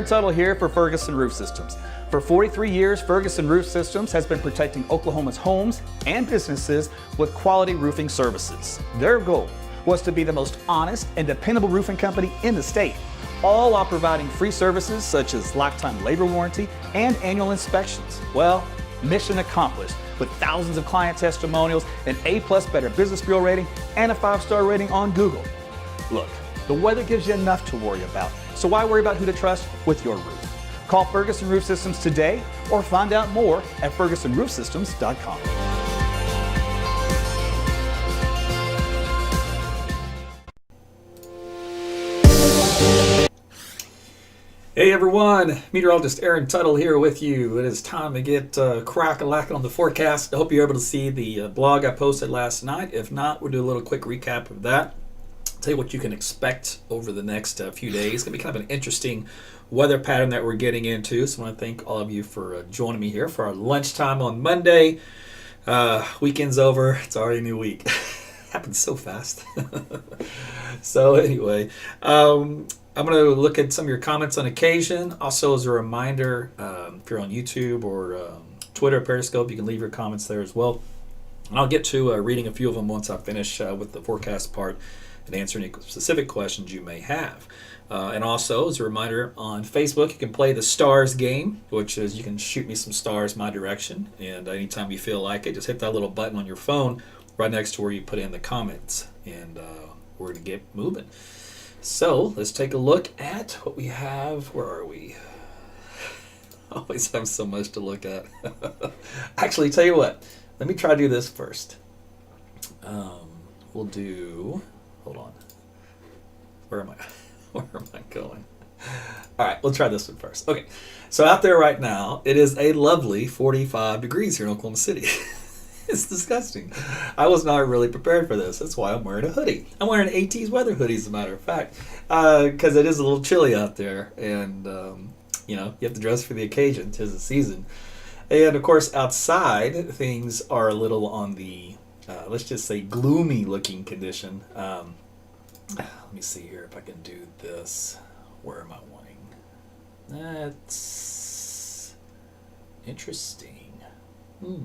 Aaron Tuttle here for Ferguson Roof Systems. For 43 years, Ferguson Roof Systems has been protecting Oklahoma's homes and businesses with quality roofing services. Their goal was to be the most honest and dependable roofing company in the state, all while providing free services such as lifetime labor warranty and annual inspections. Well, mission accomplished with thousands of client testimonials, an A+ Better Business Bureau rating, and a 5-star rating on Google. Look, the weather gives you enough to worry about, so why worry about who to trust with your roof? Call Ferguson Roof Systems today or find out more at fergusonroofsystems.com. Hey everyone, Meteorologist Aaron Tuttle here with you. It is time to get crack-a-lacking on the forecast. I hope you're able to see the blog I posted last night. If not, we'll do a little quick recap of that. Tell you what you can expect over the next few days. It's going to be kind of an interesting weather pattern that we're getting into. So I want to thank all of you for joining me here for our lunchtime on Monday. Weekend's over. It's already a new week. Happens so fast. So anyway, I'm going to look at some of your comments on occasion. Also, as a reminder, if you're on YouTube or Twitter, Periscope, you can leave your comments there as well. And I'll get to reading a few of them once I finish with the forecast part and answer any specific questions you may have. And also, as a reminder, on Facebook, you can play the stars game, which is you can shoot me some stars my direction. And anytime you feel like it, just hit that little button on your phone right next to where you put in the comments. And we're going to get moving. So let's take a look at what we have. Where are we? Always have so much to look at. Actually, tell you what. Let me try to do this first. We'll do. Hold on. Where am I? Where am I going? All right, we'll try this one first. Okay, so out there right now, it is a lovely 45 degrees here in Oklahoma City. It's disgusting. I was not really prepared for this. That's why I'm wearing a hoodie. I'm wearing an AT's weather hoodie, as a matter of fact, because it is a little chilly out there, and you have to dress for the occasion. 'Tis the season, and of course, outside things are a little on the let's just say gloomy-looking condition. Let me see here if I can do this. Where am I wanting? That's interesting. All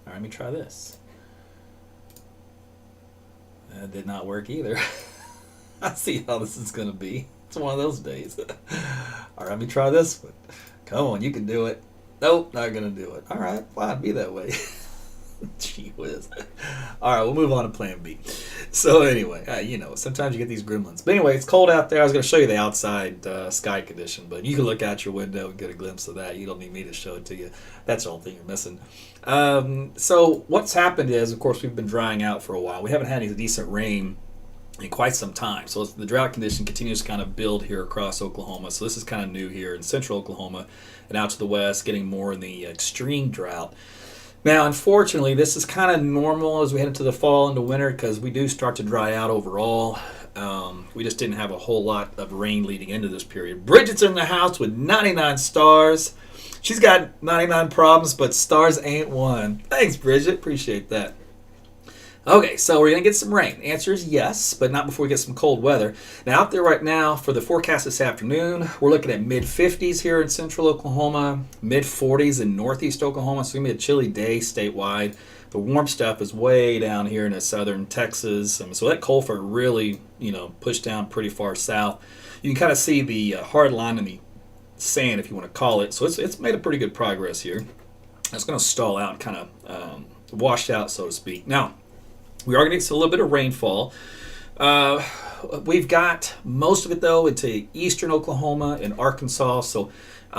right, let me try this. That did not work either. I see how this is going to be. It's one of those days. All right, let me try this one. Come on, you can do it. Nope, not going to do it. All right, fine, be that way. Gee whiz. All right, we'll move on to plan B. So anyway, sometimes you get these gremlins. But anyway, it's cold out there. I was going to show you the outside sky condition, but you can look out your window and get a glimpse of that. You don't need me to show it to you. That's the only thing you're missing. So what's happened is, of course, we've been drying out for a while. We haven't had any decent rain in quite some time. So the drought condition continues to kind of build here across Oklahoma. So this is kind of new here in central Oklahoma and out to the west, getting more in the extreme drought. Now, unfortunately, this is kind of normal as we head into the fall and the winter because we do start to dry out overall. We just didn't have a whole lot of rain leading into this period. Bridget's in the house with 99 stars. She's got 99 problems, but stars ain't one. Thanks, Bridget. Appreciate that. Okay, so we're going to get some rain. The answer is yes, but not before we get some cold weather. Now, out there right now, for the forecast this afternoon, we're looking at mid-50s here in central Oklahoma, mid-40s in northeast Oklahoma. So it's going to be a chilly day statewide. The warm stuff is way down here in southern Texas. So that cold front really, pushed down pretty far south. You can kind of see the hard line in the sand, if you want to call it. So it's made a pretty good progress here. It's going to stall out and kind of wash out, so to speak. Now, we are going to get a little bit of rainfall. We've got most of it, though, into eastern Oklahoma and Arkansas. So,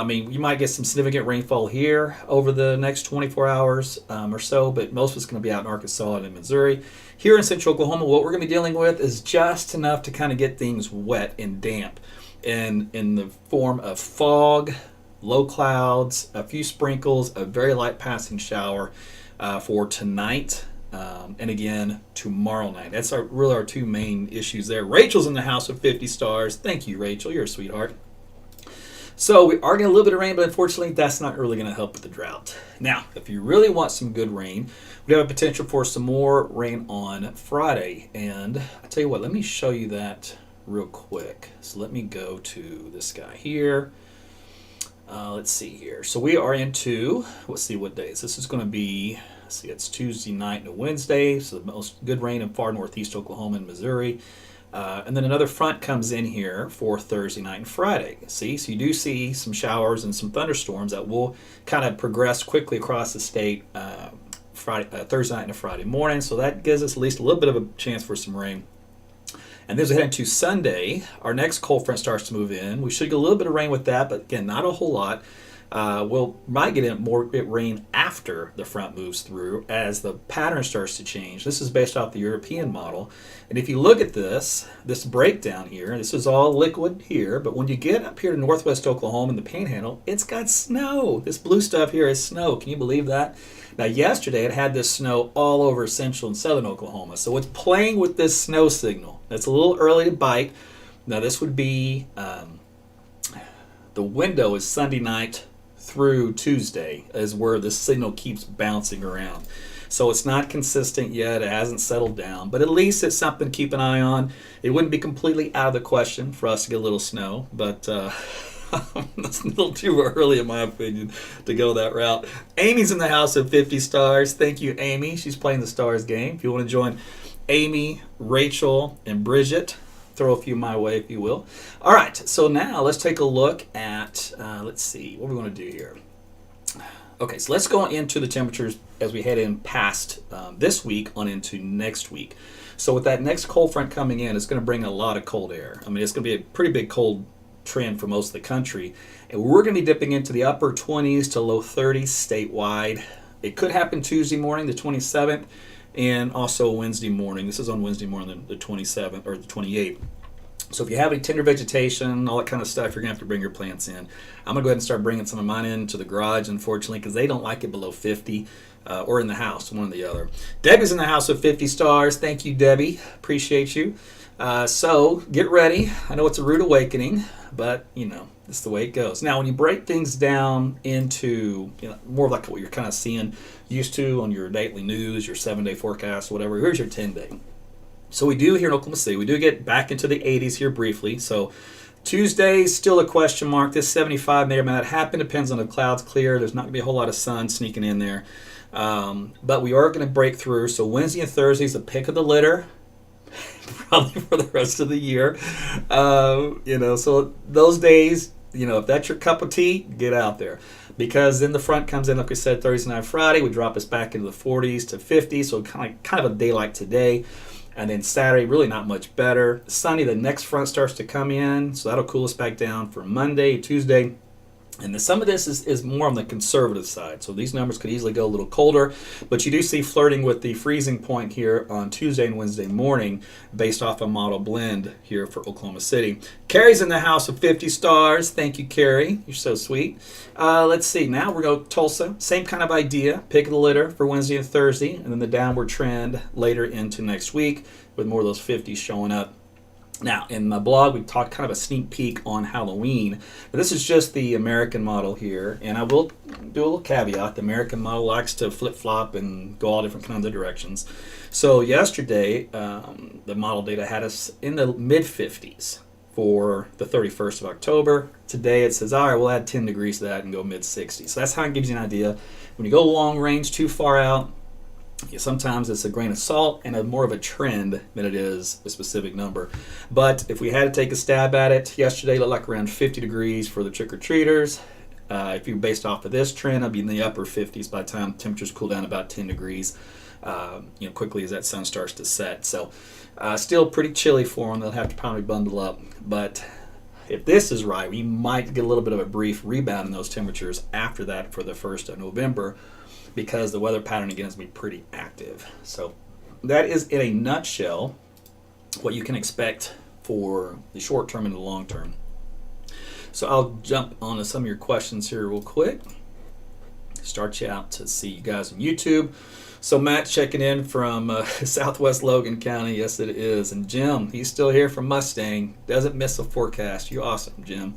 you might get some significant rainfall here over the next 24 hours or so, but most of it's going to be out in Arkansas and in Missouri. Here in central Oklahoma, what we're going to be dealing with is just enough to kind of get things wet and damp in the form of fog, low clouds, a few sprinkles, a very light passing shower for tonight. And again, tomorrow night. That's really our two main issues there. Rachel's in the house with 50 stars. Thank you, Rachel. You're a sweetheart. So we are getting a little bit of rain, but unfortunately, that's not really going to help with the drought. Now, if you really want some good rain, we have a potential for some more rain on Friday. And I tell you what, let me show you that real quick. So let me go to this guy here. Let's see here. So we are into, let's see what days. This is going to be, let's see, it's Tuesday night and Wednesday. So the most good rain in far northeast Oklahoma and Missouri. And then another front comes in here for Thursday night and Friday. See, so you do see some showers and some thunderstorms that will kind of progress quickly across the state Thursday night and Friday morning. So that gives us at least a little bit of a chance for some rain. And then as we head into Sunday, our next cold front starts to move in. We should get a little bit of rain with that, but again, not a whole lot. Might get in more rain after the front moves through as the pattern starts to change. This is based off the European model. And if you look at this breakdown here, this is all liquid here, but when you get up here to northwest Oklahoma in the Panhandle, it's got snow. This blue stuff here is snow. Can you believe that? Now, yesterday it had this snow all over central and southern Oklahoma. So it's playing with this snow signal. It's a little early to bite. Now, this would be, the window is Sunday night through Tuesday is where the signal keeps bouncing around. So it's not consistent yet. It hasn't settled down. But at least it's something to keep an eye on. It wouldn't be completely out of the question for us to get a little snow. But that's a little too early, in my opinion, to go that route. Amy's in the house of 50 stars. Thank you, Amy. She's playing the Stars game. If you want to join Amy, Rachel, and Bridget, throw a few my way, if you will. All right, so now let's take a look at, let's see, what we're going to do here. Okay, so let's go into the temperatures as we head in past this week on into next week. So with that next cold front coming in, it's going to bring a lot of cold air. I mean, it's going to be a pretty big cold trend for most of the country. And we're going to be dipping into the upper 20s to low 30s statewide. It could happen Tuesday morning, the 27th, and also Wednesday morning. This is on Wednesday morning, the 27th or the 28th. So if you have any tender vegetation, all that kind of stuff, you're going to have to bring your plants in. I'm going to go ahead and start bringing some of mine into the garage, unfortunately, because they don't like it below 50 or in the house, one or the other. Debbie's in the house with 50 stars. Thank you, Debbie. Appreciate you. So get ready. I know it's a rude awakening, but, you know, that's the way it goes. Now, when you break things down into, you know, more like what you're kind of seeing, used to on your daily news, your 7-day forecast, whatever, here's your 10-day. So we do here in Oklahoma City, we do get back into the 80s here briefly. So Tuesday, still a question mark. This 75 may or may not happen. Depends on if the clouds clear. There's not going to be a whole lot of sun sneaking in there. But we are going to break through. So Wednesday and Thursday is the pick of the litter, probably for the rest of the year. So those days, if that's your cup of tea, get out there. Because then the front comes in, like we said, Thursday night, Friday. We drop us back into the 40s to 50s. So kind of a day like today. And then Saturday, really not much better. Sunday, the next front starts to come in, so that'll cool us back down for Monday, Tuesday. And some of this is more on the conservative side. So these numbers could easily go a little colder. But you do see flirting with the freezing point here on Tuesday and Wednesday morning based off a model blend here for Oklahoma City. Carrie's in the house of 50 stars. Thank you, Carrie. You're so sweet. Let's see. Now we're going to Tulsa. Same kind of idea. Pick of the litter for Wednesday and Thursday. And then the downward trend later into next week with more of those 50s showing up. Now, in my blog, we talked kind of a sneak peek on Halloween. But this is just the American model here. And I will do a little caveat. The American model likes to flip-flop and go all different kinds of directions. So yesterday, the model data had us in the mid-50s for the 31st of October. Today, it says, all right, we'll add 10 degrees to that and go mid-60s. So that's how it gives you an idea. When you go long range, too far out, sometimes it's a grain of salt and more of a trend than it is a specific number. But if we had to take a stab at it, yesterday it looked like around 50 degrees for the trick-or-treaters. If you're based off of this trend, I'd be in the upper 50s by the time temperatures cool down about 10 degrees, quickly as that sun starts to set. So still pretty chilly for them. They'll have to probably bundle up. But if this is right, we might get a little bit of a brief rebound in those temperatures after that for the 1st of November, because the weather pattern again is going to be pretty active. So that is in a nutshell what you can expect for the short term and the long term. So I'll jump onto some of your questions here real quick. Start you out to see you guys on YouTube. So Matt checking in from Southwest Logan County. Yes, it is. And Jim, he's still here from Mustang. Doesn't miss a forecast. You're awesome, Jim.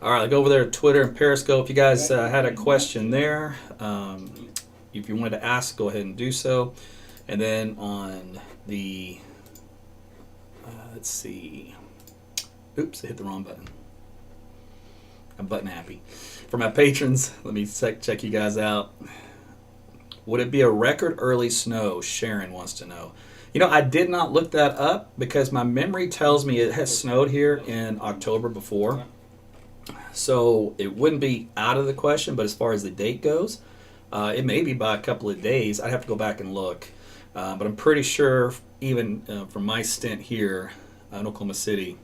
All right, I'll go over there to Twitter and Periscope. You guys had a question there. If you wanted to ask, go ahead and do so. And then on the, let's see. Oops, I hit the wrong button. I'm button happy. For my patrons, let me check you guys out. Would it be a record early snow? Sharon wants to know. I did not look that up because my memory tells me it has snowed here in October before. So it wouldn't be out of the question, but as far as the date goes, it may be by a couple of days. I'd have to go back and look. But I'm pretty sure, even from my stint here in Oklahoma City,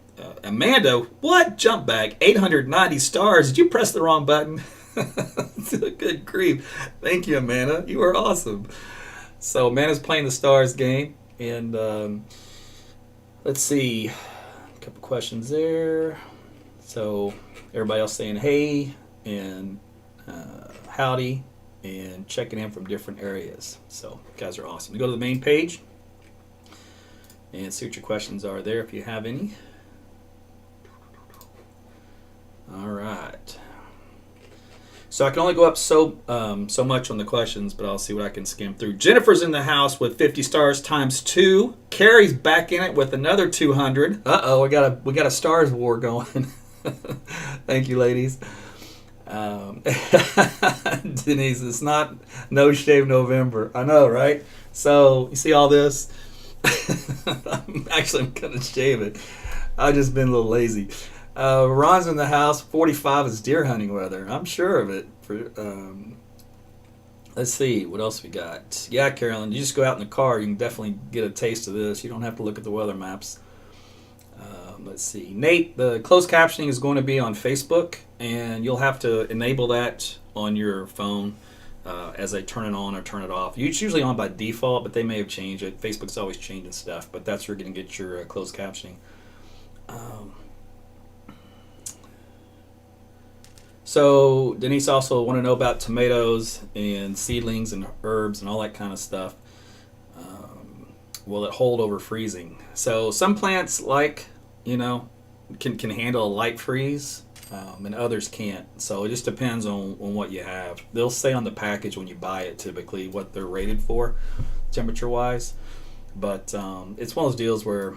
Amanda, what? Jump back, 890 stars. Did you press the wrong button? Good grief. Thank you, Amanda. You are awesome. So Amanda's playing the stars game. And let's see. A couple questions there. So everybody else saying hey and howdy and checking in from different areas. So you guys are awesome. You go to the main page and see what your questions are there if you have any. All right. So I can only go up so much on the questions, but I'll see what I can skim through. Jennifer's in the house with 50 stars times 2. Carrie's back in it with another 200. Uh-oh, we got a stars war going. Thank you, ladies. Denise, it's not No Shave November. I know, right? So you see all this? I'm going to shave it. I've just been a little lazy. Ron's in the house. 45 is deer hunting weather. I'm sure of it. Let's see. What else we got? Yeah, Carolyn, you just go out in the car. You can definitely get a taste of this. You don't have to look at the weather maps. Let's see. Nate, the closed captioning is going to be on Facebook, and you'll have to enable that on your phone as I turn it on or turn it off. It's usually on by default, but they may have changed it. Facebook's always changing stuff, but that's where you're going to get your closed captioning. So Denise also want to know about tomatoes and seedlings and herbs and all that kind of stuff. Will it hold over freezing? So some plants can handle a light freeze, and others can't. So it just depends on what you have. They'll say on the package when you buy it typically what they're rated for, temperature-wise. But it's one of those deals where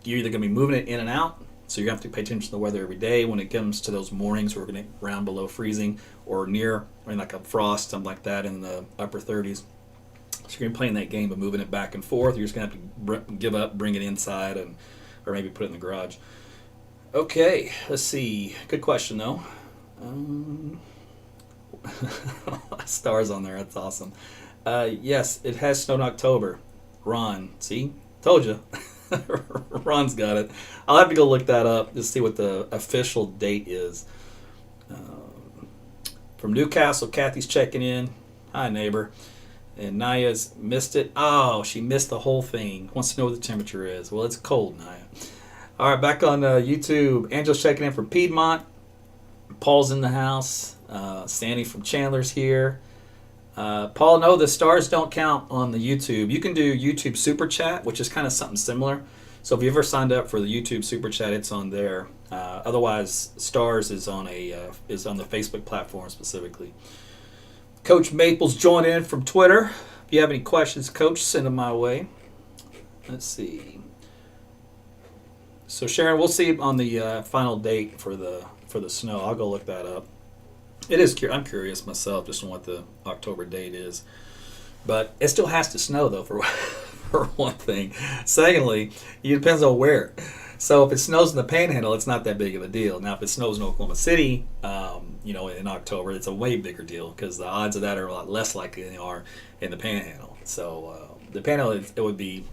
you're either going to be moving it in and out, so you have to pay attention to the weather every day when it comes to those mornings where we're going to round below freezing or near, like a frost, something like that in the upper 30s. So you're going to be playing that game of moving it back and forth. You're just going to have to give up, bring it inside, or maybe put it in the garage. Okay, let's see. Good question, though. Stars on there. That's awesome. Yes, it has snowed in October. Ron, see? Told you. Ron's got it. I'll have to go look that up to see what the official date is. From Newcastle, Kathy's checking in. Hi, neighbor. And Naya's missed it. Oh, she missed the whole thing. Wants to know what the temperature is. Well, it's cold, Naya. All right, back on YouTube. Angel's checking in from Piedmont. Paul's in the house. Sandy from Chandler's here. Paul, no, the stars don't count on the YouTube. You can do YouTube Super Chat, which is kind of something similar. So if you ever signed up for the YouTube Super Chat, it's on there. Otherwise, stars is on is on the Facebook platform specifically. Coach Maples joined in from Twitter. If you have any questions, Coach, send them my way. Let's see. So Sharon, we'll see on the final date for the snow. I'll go look that up. It is. I'm curious myself, just on what the October date is. But it still has to snow, though, for one thing. Secondly, it depends on where. So if it snows in the Panhandle, it's not that big of a deal. Now, if it snows in Oklahoma City, in October, it's a way bigger deal because the odds of that are a lot less likely than they are in the Panhandle. So the Panhandle, it would be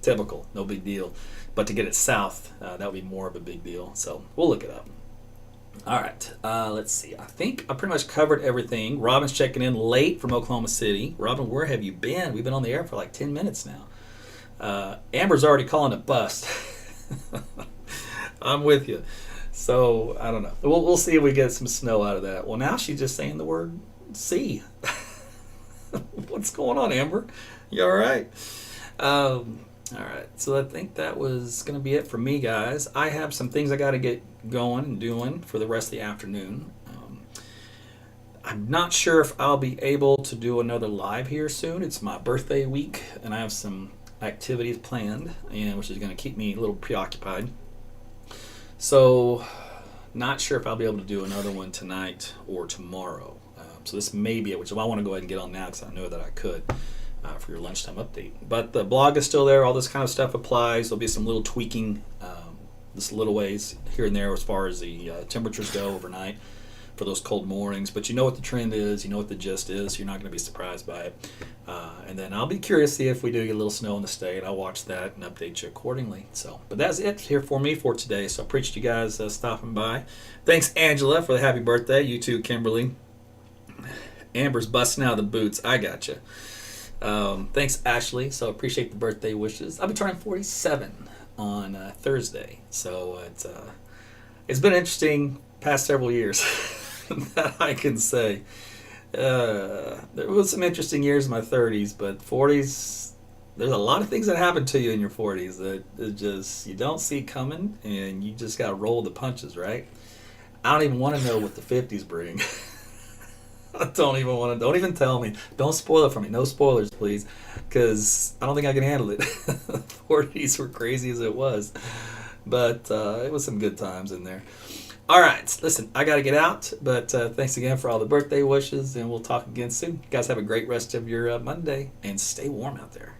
typical, no big deal. But to get it south, that would be more of a big deal. So we'll look it up. All right, let's see. I think I pretty much covered everything. Robin's checking in late from Oklahoma City. Robin, where have you been? We've been on the air for like 10 minutes now. Amber's already calling it bust. I'm with you. So, I don't know. We'll see if we get some snow out of that. Well, now she's just saying the word see. What's going on, Amber? You all right? All right, so I think that was going to be it for me, guys. I have some things I got to get going and doing for the rest of the afternoon. I'm not sure if I'll be able to do another live here soon. It's my birthday week, and I have some activities planned, which is going to keep me a little preoccupied. So Not sure if I'll be able to do another one tonight or tomorrow. So this may be it, which I want to go ahead and get on now because I know that I could for your lunchtime update. But the blog is still there. All this kind of stuff applies. There'll be some little tweaking, just little ways here and there as far as the temperatures go overnight for those cold mornings. But you know what the trend is. You know what the gist is. You're not going to be surprised by it. And then I'll be curious to see if we do get a little snow in the state. I'll watch that and update you accordingly. But that's it here for me for today. So I appreciate you guys stopping by. Thanks, Angela, for the happy birthday. You too, Kimberly. Amber's busting out of the boots. I got you. Thanks, Ashley. So appreciate the birthday wishes. I'll be turning 47 on Thursday. So it's been interesting past several years that I can say. There was some interesting years in my 30s, but 40s, there's a lot of things that happen to you in your 40s that it just you don't see coming, and you just got to roll the punches, right? I don't even want to know what the 50s bring. I don't even tell me. Don't spoil it for me. No spoilers, please, because I don't think I can handle it. 40s were crazy as it was, but it was some good times in there. All right, listen, I got to get out, but thanks again for all the birthday wishes, and we'll talk again soon. You guys have a great rest of your Monday, and stay warm out there.